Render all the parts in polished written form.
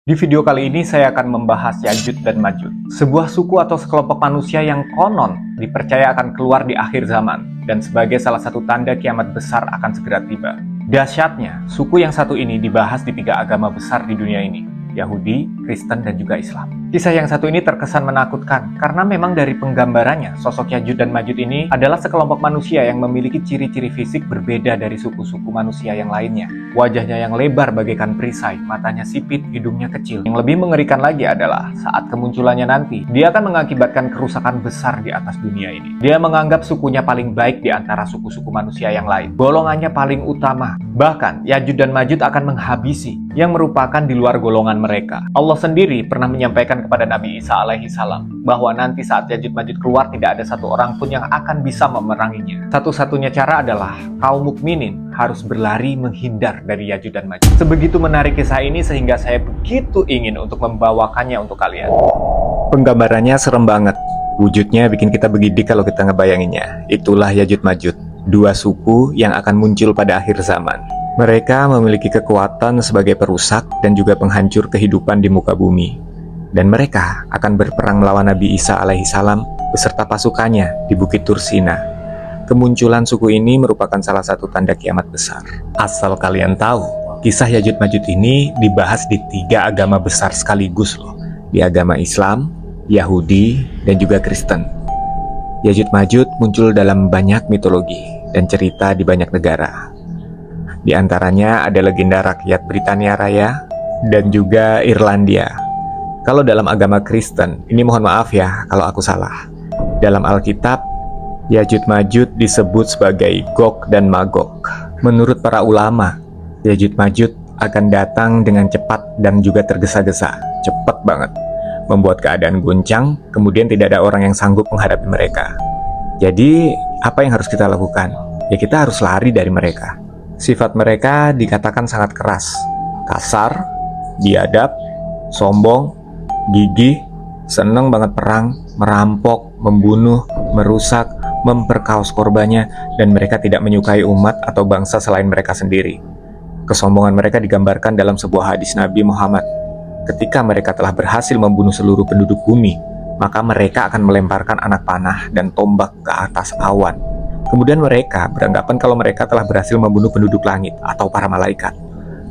Di video kali ini saya akan membahas Ya'juj dan Ma'juj, sebuah suku atau sekelompok manusia yang konon dipercaya akan keluar di akhir zaman dan sebagai salah satu tanda kiamat besar akan segera tiba. Dahsyatnya, suku yang satu ini dibahas di 3 agama besar di dunia ini, Yahudi, Kristen, dan juga Islam. Kisah yang satu ini terkesan menakutkan karena memang dari penggambarannya, sosok Ya'juj dan Ma'juj ini adalah sekelompok manusia yang memiliki ciri-ciri fisik berbeda dari suku-suku manusia yang lainnya. Wajahnya yang lebar bagaikan perisai, matanya sipit, hidungnya kecil. Yang lebih mengerikan lagi adalah saat kemunculannya nanti, dia akan mengakibatkan kerusakan besar di atas dunia ini. Dia menganggap sukunya paling baik di antara suku-suku manusia yang lain. Golongannya paling utama. Bahkan, Ya'juj dan Ma'juj akan menghabisi yang merupakan di luar golongan mereka. Allah sendiri pernah menyampaikan kepada Nabi Isa alaihi salam bahwa nanti saat Ya'juj Ma'juj keluar tidak ada satu orang pun yang akan bisa memeranginya. Satu-satunya cara adalah kaum mukminin harus berlari menghindar dari Ya'juj dan Ma'juj. Sebegitu menarik kisah ini sehingga saya begitu ingin untuk membawakannya untuk kalian. Penggambarannya serem banget. Wujudnya bikin kita begidik kalau kita ngebayanginnya. Itulah Ya'juj Ma'juj, 2 suku yang akan muncul pada akhir zaman. Mereka memiliki kekuatan sebagai perusak dan juga penghancur kehidupan di muka bumi. Dan mereka akan berperang melawan Nabi Isa alaihi salam beserta pasukannya di Bukit Tursina. Kemunculan suku ini merupakan salah satu tanda kiamat besar. Asal kalian tahu, kisah Ya'juj Ma'juj ini dibahas di 3 agama besar sekaligus loh. Di agama Islam, Yahudi, dan juga Kristen. Ya'juj Ma'juj muncul dalam banyak mitologi dan cerita di banyak negara. Di antaranya ada legenda rakyat Britania Raya dan juga Irlandia. Kalau dalam agama Kristen, ini mohon maaf ya kalau aku salah. Dalam Alkitab, Ya'juj Ma'juj disebut sebagai Gog dan Magog. Menurut para ulama, Ya'juj Ma'juj akan datang dengan cepat dan juga tergesa-gesa, cepat banget, membuat keadaan goncang, kemudian tidak ada orang yang sanggup menghadapi mereka. Jadi, apa yang harus kita lakukan? Ya kita harus lari dari mereka. Sifat mereka dikatakan sangat keras, kasar, biadab, sombong, gigih, seneng banget perang, merampok, membunuh, merusak, memperkaos korbannya, dan mereka tidak menyukai umat atau bangsa selain mereka sendiri. Kesombongan mereka digambarkan dalam sebuah hadis Nabi Muhammad. Ketika mereka telah berhasil membunuh seluruh penduduk bumi, maka mereka akan melemparkan anak panah dan tombak ke atas awan. Kemudian mereka beranggapan kalau mereka telah berhasil membunuh penduduk langit atau para malaikat.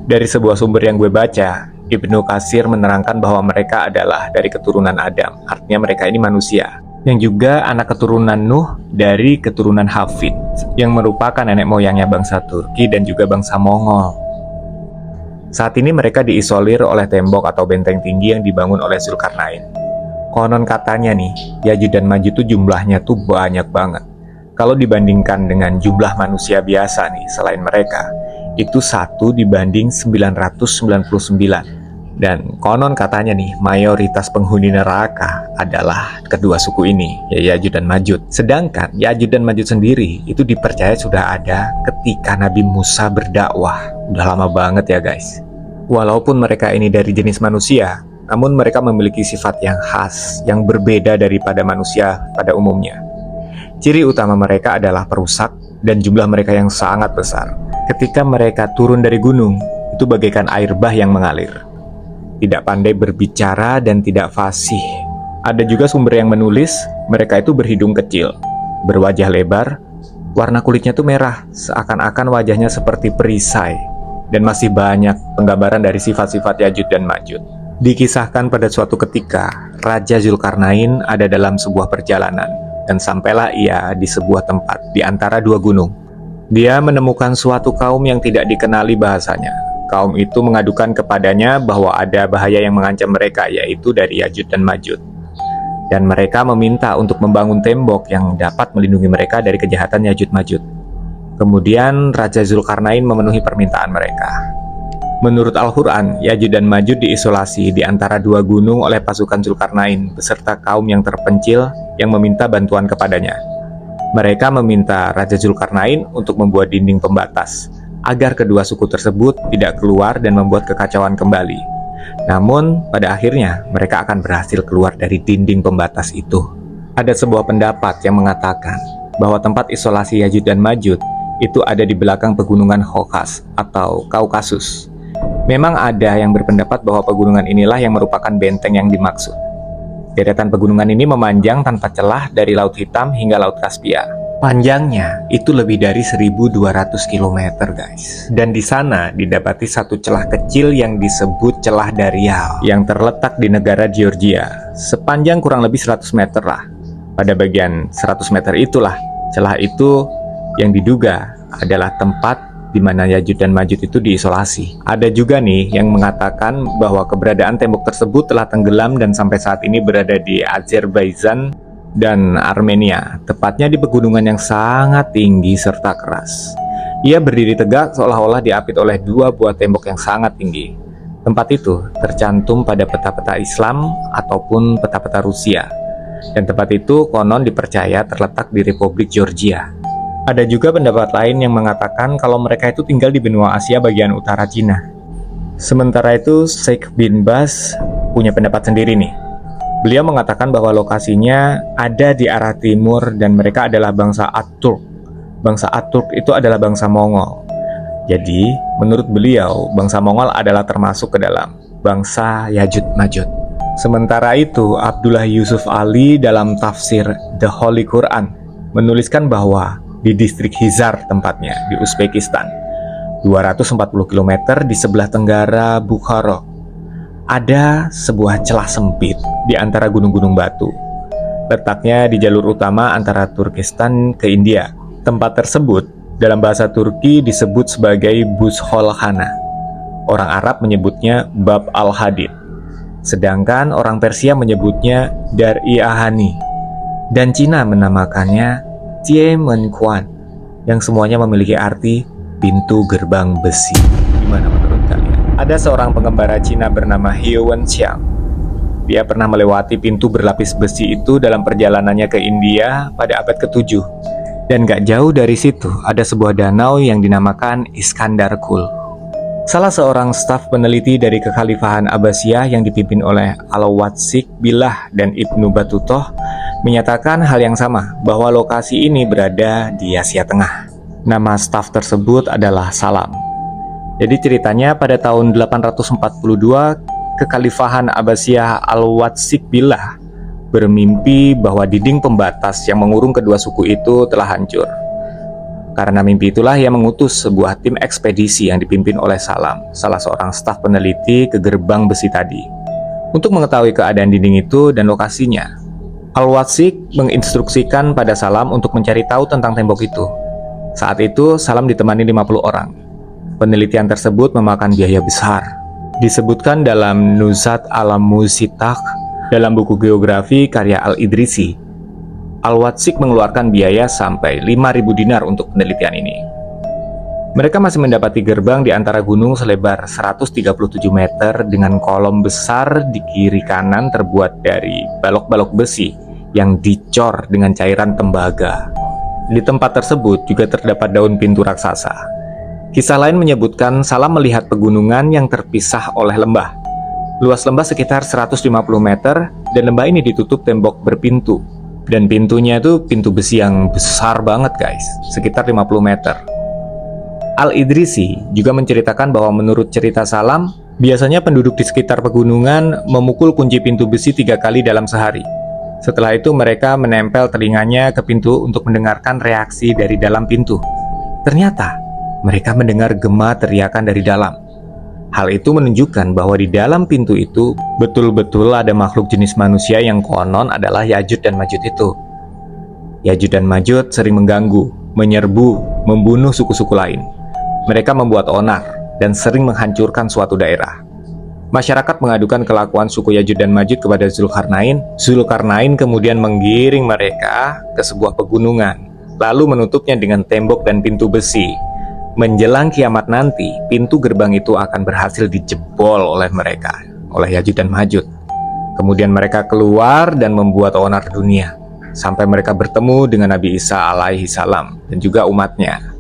Dari sebuah sumber yang gue baca, Ibnu Katsir menerangkan bahwa mereka adalah dari keturunan Adam, artinya mereka ini manusia, yang juga anak keturunan Nuh dari keturunan Hafid, yang merupakan nenek moyangnya bangsa Turki dan juga bangsa Mongol. Saat ini mereka diisolir oleh tembok atau benteng tinggi yang dibangun oleh Zulkarnain. Konon katanya nih, Ya'juj dan Ma'juj itu jumlahnya tuh banyak banget. Kalau dibandingkan dengan jumlah manusia biasa nih, selain mereka, itu 1 dibanding 999. Dan konon katanya nih, mayoritas penghuni neraka adalah kedua suku ini, ya Ya'juj dan Ma'juj. Sedangkan Ya'juj dan Ma'juj sendiri itu dipercaya sudah ada ketika Nabi Musa berdakwah. Udah lama banget ya guys. Walaupun mereka ini dari jenis manusia, namun mereka memiliki sifat yang khas, yang berbeda daripada manusia pada umumnya. Ciri utama mereka adalah perusak dan jumlah mereka yang sangat besar. Ketika mereka turun dari gunung, itu bagaikan air bah yang mengalir. Tidak pandai berbicara dan tidak fasih. Ada juga sumber yang menulis, mereka itu berhidung kecil, berwajah lebar, warna kulitnya tuh merah, seakan-akan wajahnya seperti perisai. Dan masih banyak penggambaran dari sifat-sifat Ya'juj dan Ma'juj. Dikisahkan pada suatu ketika, Raja Zulkarnain ada dalam sebuah perjalanan, dan sampailah ia di sebuah tempat di antara 2 gunung. Dia menemukan suatu kaum yang tidak dikenali bahasanya. Kaum itu mengadukan kepadanya bahwa ada bahaya yang mengancam mereka, yaitu dari Ya'juj dan Ma'juj. Dan mereka meminta untuk membangun tembok yang dapat melindungi mereka dari kejahatan Ya'juj Ma'juj. Kemudian Raja Zulkarnain memenuhi permintaan mereka. Menurut Al-Quran, Ya'juj dan Ma'juj diisolasi di antara 2 gunung oleh pasukan Zulkarnain beserta kaum yang terpencil yang meminta bantuan kepadanya. Mereka meminta Raja Zulkarnain untuk membuat dinding pembatas agar kedua suku tersebut tidak keluar dan membuat kekacauan kembali. Namun, pada akhirnya mereka akan berhasil keluar dari dinding pembatas itu. Ada sebuah pendapat yang mengatakan bahwa tempat isolasi Ya'juj dan Ma'juj itu ada di belakang pegunungan Kaukas atau Kaukasus. Memang ada yang berpendapat bahwa pegunungan inilah yang merupakan benteng yang dimaksud. Deretan pegunungan ini memanjang tanpa celah dari Laut Hitam hingga Laut Kaspia. Panjangnya itu lebih dari 1.200 km, guys. Dan di sana didapati satu celah kecil yang disebut celah Darial yang terletak di negara Georgia. Sepanjang kurang lebih 100 meter lah. Pada bagian 100 meter itulah celah itu yang diduga adalah tempat di mana Ya'juj dan Ma'juj itu diisolasi. Ada juga nih yang mengatakan bahwa keberadaan tembok tersebut telah tenggelam dan sampai saat ini berada di Azerbaijan dan Armenia, tepatnya di pegunungan yang sangat tinggi serta keras. Ia berdiri tegak seolah-olah diapit oleh dua buah tembok yang sangat tinggi. Tempat itu tercantum pada peta-peta Islam ataupun peta-peta Rusia. Dan tempat itu konon dipercaya terletak di Republik Georgia. Ada juga pendapat lain yang mengatakan kalau mereka itu tinggal di benua Asia bagian utara Cina. Sementara itu Sheikh bin Baz punya pendapat sendiri nih. Beliau mengatakan bahwa lokasinya ada di arah timur dan mereka adalah bangsa At-Turk. Bangsa At-Turk itu adalah bangsa Mongol. Jadi, menurut beliau, bangsa Mongol adalah termasuk ke dalam bangsa Ya'juj Ma'juj. Sementara itu, Abdullah Yusuf Ali dalam tafsir The Holy Quran menuliskan bahwa di distrik Hizar tempatnya di Uzbekistan, 240 km di sebelah tenggara Bukhara, ada sebuah celah sempit di antara gunung-gunung batu. Letaknya di jalur utama antara Turkistan ke India. Tempat tersebut dalam bahasa Turki disebut sebagai Buzholkhana. Orang Arab menyebutnya Bab al-Hadid. Sedangkan orang Persia menyebutnya Dar-i-Ahani. Dan Cina menamakannya Tiemenkuan, yang semuanya memiliki arti pintu gerbang besi. Gimana menurut kalian? Ada seorang pengembara Cina bernama He Wenxiang. Dia pernah melewati pintu berlapis besi itu dalam perjalanannya ke India pada abad ke-7. Dan gak jauh dari situ ada sebuah danau yang dinamakan Iskandar Kul. Salah seorang staf peneliti dari Kekhalifahan Abbasiyah yang dipimpin oleh Al-Watsik Billah dan Ibnu Battutoh menyatakan hal yang sama, bahwa lokasi ini berada di Asia Tengah. Nama staf tersebut adalah Salam. Jadi ceritanya pada tahun 842, Kekhalifahan Abbasiyah Al-Watsik Billah bermimpi bahwa dinding pembatas yang mengurung kedua suku itu telah hancur. Karena mimpi itulah ia mengutus sebuah tim ekspedisi yang dipimpin oleh Salam, salah seorang staf peneliti ke gerbang besi tadi, untuk mengetahui keadaan dinding itu dan lokasinya. Al-Watsik menginstruksikan pada Salam untuk mencari tahu tentang tembok itu. Saat itu Salam ditemani 50 orang. Penelitian tersebut memakan biaya besar. Disebutkan dalam Nuzhat al-Musitah dalam buku geografi karya Al-Idrisi. Al-Watsik mengeluarkan biaya sampai 5.000 dinar untuk penelitian ini. Mereka masih mendapati gerbang di antara gunung selebar 137 meter dengan kolom besar di kiri kanan terbuat dari balok-balok besi yang dicor dengan cairan tembaga. Di tempat tersebut juga terdapat daun pintu raksasa. Kisah lain menyebutkan Salam melihat pegunungan yang terpisah oleh lembah. Luas lembah sekitar 150 meter dan lembah ini ditutup tembok berpintu. Dan pintunya itu pintu besi yang besar banget guys, sekitar 50 meter. Al-Idrisi juga menceritakan bahwa menurut cerita Salam, biasanya penduduk di sekitar pegunungan memukul kunci pintu besi 3 kali dalam sehari. Setelah itu mereka menempel telinganya ke pintu untuk mendengarkan reaksi dari dalam pintu. Ternyata mereka mendengar gema teriakan dari dalam. Hal itu menunjukkan bahwa di dalam pintu itu betul-betul ada makhluk jenis manusia yang konon adalah Ya'juj dan Ma'juj itu. Ya'juj dan Ma'juj sering mengganggu, menyerbu, membunuh suku-suku lain. Mereka membuat onar dan sering menghancurkan suatu daerah. Masyarakat mengadukan kelakuan suku Ya'juj dan Ma'juj kepada Zulkarnain. Zulkarnain kemudian menggiring mereka ke sebuah pegunungan, lalu menutupnya dengan tembok dan pintu besi. Menjelang kiamat nanti, pintu gerbang itu akan berhasil dijebol oleh mereka, oleh Ya'juj dan Ma'juj. Kemudian mereka keluar dan membuat onar dunia, sampai mereka bertemu dengan Nabi Isa alaihi salam dan juga umatnya.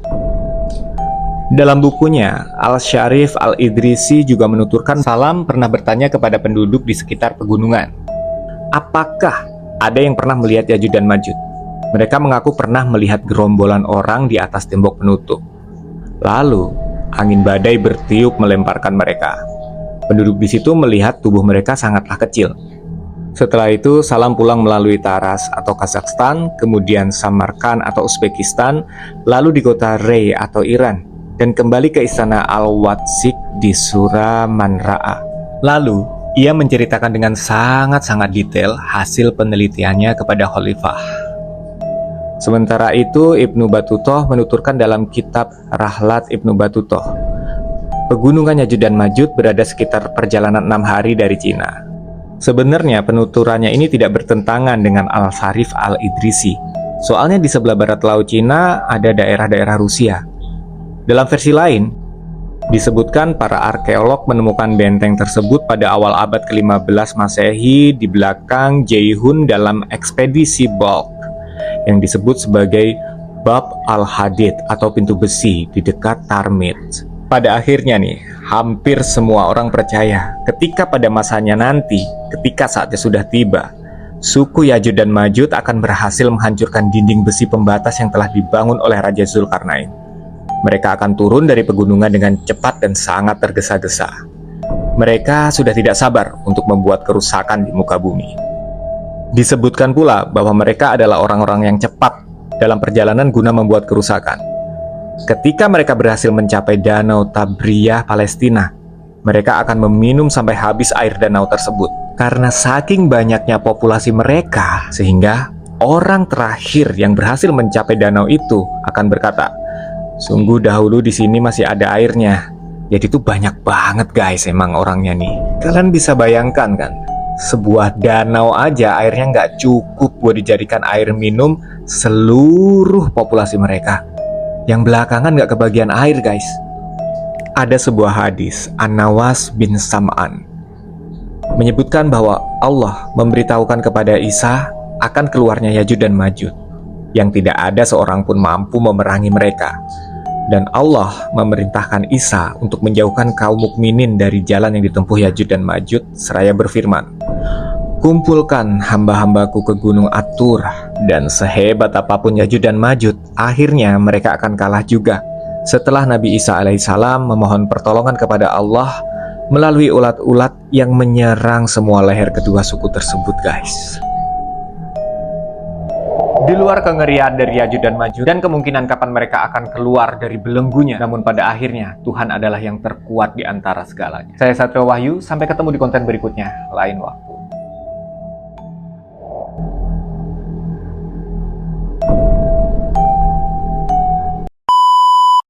Dalam bukunya, Al-Syarif Al-Idrisi juga menuturkan Salam pernah bertanya kepada penduduk di sekitar pegunungan, apakah ada yang pernah melihat Ya'juj dan Ma'juj? Mereka mengaku pernah melihat gerombolan orang di atas tembok penutup. Lalu, angin badai bertiup melemparkan mereka. Penduduk di situ melihat tubuh mereka sangatlah kecil. Setelah itu, Salam pulang melalui Taras atau Kazakhstan, kemudian Samarkand atau Uzbekistan, lalu di kota Rey atau Iran, dan kembali ke istana Al-Wadsik di Suramanraa. Lalu, ia menceritakan dengan sangat-sangat detail hasil penelitiannya kepada Khalifah. Sementara itu, Ibnu Battutoh menuturkan dalam kitab Rahlat Ibnu Battutoh, pegunungan Yajud dan Majud berada sekitar perjalanan 6 hari dari Cina. Sebenarnya penuturannya ini tidak bertentangan dengan Al-Sarif Al-Idrisi. Soalnya di sebelah barat laut Cina ada daerah-daerah Rusia. Dalam versi lain, disebutkan para arkeolog menemukan benteng tersebut pada awal abad ke-15 Masehi di belakang Jeihun dalam ekspedisi Balkh yang disebut sebagai Bab Al-Hadid atau pintu besi di dekat Tarmit. Pada akhirnya nih, hampir semua orang percaya ketika pada masanya nanti, ketika saatnya sudah tiba, suku Yajud dan Majud akan berhasil menghancurkan dinding besi pembatas yang telah dibangun oleh Raja Zulkarnain. Mereka akan turun dari pegunungan dengan cepat dan sangat tergesa-gesa. Mereka sudah tidak sabar untuk membuat kerusakan di muka bumi. Disebutkan pula bahwa mereka adalah orang-orang yang cepat dalam perjalanan guna membuat kerusakan. Ketika mereka berhasil mencapai Danau Tabriyah, Palestina, mereka akan meminum sampai habis air danau tersebut. Karena saking banyaknya populasi mereka, sehingga orang terakhir yang berhasil mencapai danau itu akan berkata, sungguh dahulu di sini masih ada airnya. Jadi itu banyak banget guys emang orangnya nih. Kalian bisa bayangkan kan, sebuah danau aja airnya nggak cukup buat dijadikan air minum seluruh populasi mereka. Yang belakangan gak kebagian air guys. Ada sebuah hadis An-Nawas bin Sam'an menyebutkan bahwa Allah memberitahukan kepada Isa akan keluarnya Yajud dan Majud, yang tidak ada seorang pun mampu memerangi mereka. Dan Allah memerintahkan Isa untuk menjauhkan kaum mukminin dari jalan yang ditempuh Yajud dan Majud, seraya berfirman, kumpulkan hamba-hambaku ke gunung At-Tur, dan sehebat apapun Yajud dan Majud, akhirnya mereka akan kalah juga. Setelah Nabi Isa alaihissalam memohon pertolongan kepada Allah melalui ulat-ulat yang menyerang semua leher kedua suku tersebut guys. Di luar kengerian dari Yajud dan Majud dan kemungkinan kapan mereka akan keluar dari belenggunya, namun pada akhirnya Tuhan adalah yang terkuat di antara segalanya. Saya Satrio Wahyu, sampai ketemu di konten berikutnya lain waktu.